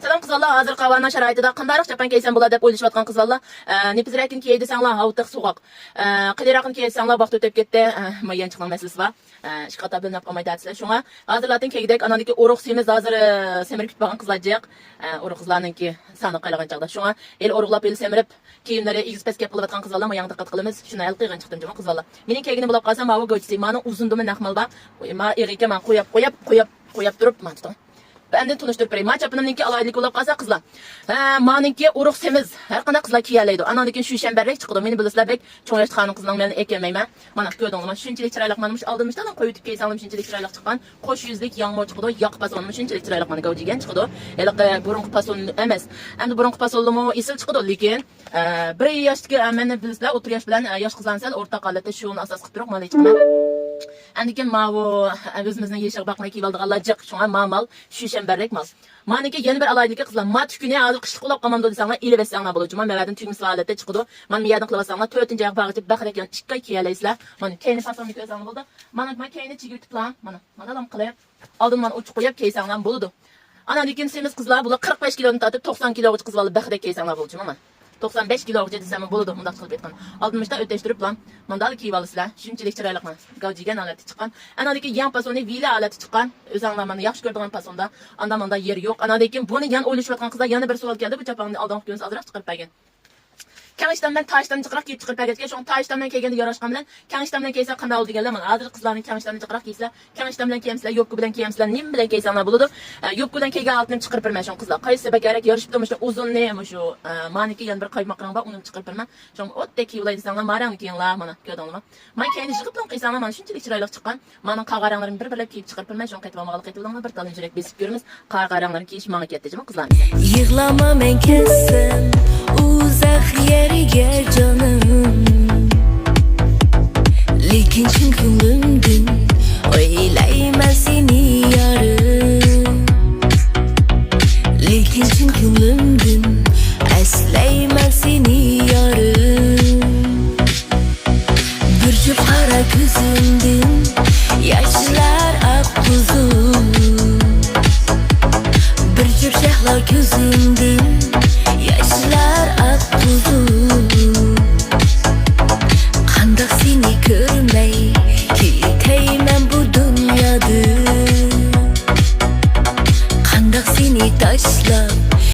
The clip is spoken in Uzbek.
Selam kızlar, hazır qavarma şaraitida qandarıq japan kiysen bo'ladi deb o'ylashayotgan qizlar. Nepizrakin kiy desanglar, havtiq so'qoq. Qidiraqin kiysanglar, vaqt o'tib ketdi, mayan chiqqan masalasi bor. Ishqata bilinib qolmaydi aslida. Shunga hozirlatin kiygidek anadagi urug' semiz hozir semirib ketgan qizlar jiq. Urug' qizlarninki sani qaylagan chaqda. Shunga el urug'lab el semirib kiyimlari egizpes kep qilayotgan qizlarga mayan diqqat qilamiz. Shuni el qiygan chiqdim jama qizlar. Mening kiygini bo'lib qolsam, ma'vo go'chisi, ma'ni uzundimi naqmal bor. Ma eriga men qo'yib turib, men tutam. Benden tanıştırıp vereyim. Ma çapınımınki alaylık olab qalsa qızlar. Maninki urug' semiz. Her qanday qızlar kiyalaydi. Anandikin şu şemberrek chiqdi. Meni bilasizlar bek cho'ng yoshli xonim qizning meni ekenmayman. Mana ko'rdingizmi? Shunchalik chiroyli mana shu oldimishdan qo'yib kiysanlar shunchalik chiroyli chiqqan. Qo'sh yuzlik yong'oq chiqdi. Yoq pasonmi shunchalik chiroyli mana gavjigan chiqdi. Eliqi burunqi pason emas. Endi burunqi pasonlimi esil chiqdi, lekin 1 yoshga meni bilasizlar, 30 yosh bilan yosh qizlarni sal o'rta holatda shuni asos qilib turib mana chiqman. Andikin ma'vo o'zimizning yeshiq baqmay kiyib oldiganlar jiq. Shunga ma'mal shu şemberrek mal. Maniki yana bir alaylikka qizlar. Ma tukuni hozir qish qulab qolmamdi desanglar, elib esanglar bo'ladi. Men ma'vadan tugmis holatda chiqdi. Men miyadin qilib olsanglar, 4-chi oyoq bag'itib baqirak yon ikki kiyalaysizlar. Mana keyni fasonni ko'rsanglar bo'ldi. Mana keyni chigib plan. Mana lam qilib. Oldin men uch qo'yib kiysanglar bo'ladi. Anadikin semiz qizlar bular 45 kiloni tortib 90 kiloga qizlar baqirak kiysanglar bo'ladi. Mana 95 kiloga desam bo'ladi bunda qilib aytgan. 60 o'tashtirib plan. Mandal kiyib olasizlar. Shunchalik chiroyliqman. Gavjigan holati chiqqan. Anadiki yan pasoni vila holati chiqqan. O'zinglar meni yaxshi ko'radigan pasonda. Anda yer yo'q. Anadikin buni yan o'ylashayotgan qizlar yana bir savol keldi. Bu chaponni oldingi kunsiz azroq chiqarib bergan. Kangishtamdan tashdan chiqarib kiyib chiqarib bergan. Shu tashdan kelganda yarashgan bilan kangishtamdan kiysa qanday bo'ldi deganlar. Mana hozir qizlarning kangishtamdan chiqarib kiysa, kangishtamdan kiymsizlar, yo'qku bilan kiymsizlar, nim bilan kiysanglar bo'ladi. Yo'qku bilan kelgan altini chiqarib berman shu qizlar. Qaysi kerak yarashib turmushda uzunni shu maniki yana bir qaymaqran bor, uni chiqarib berman. Shu o'tdek kiylaydi desanglar, marang kiyinglar, mana ko'rdingizmi? Men keyni yig'ib bilan kiysanglar, mana shunchalik chiroyli chiqqan. Meni qag'aranglarimni bir-birlab kiyib chiqarib berman. Shu qaytib bir talon jurak besib ko'ramiz. Qag'aranglarni kiyish menga ketdi, qizlar. Yig'lama men kessin uzaq yeriga canım. Lekin chin ko'nglimdin o'ylayman seni yarım. Lekin chin ko'nglimdin aslayman seni yarım. Bir juft qara ko'zimdin yoshlar oqquzum. Bir juft shahlo ko'zimdin yoshlar oqquzum.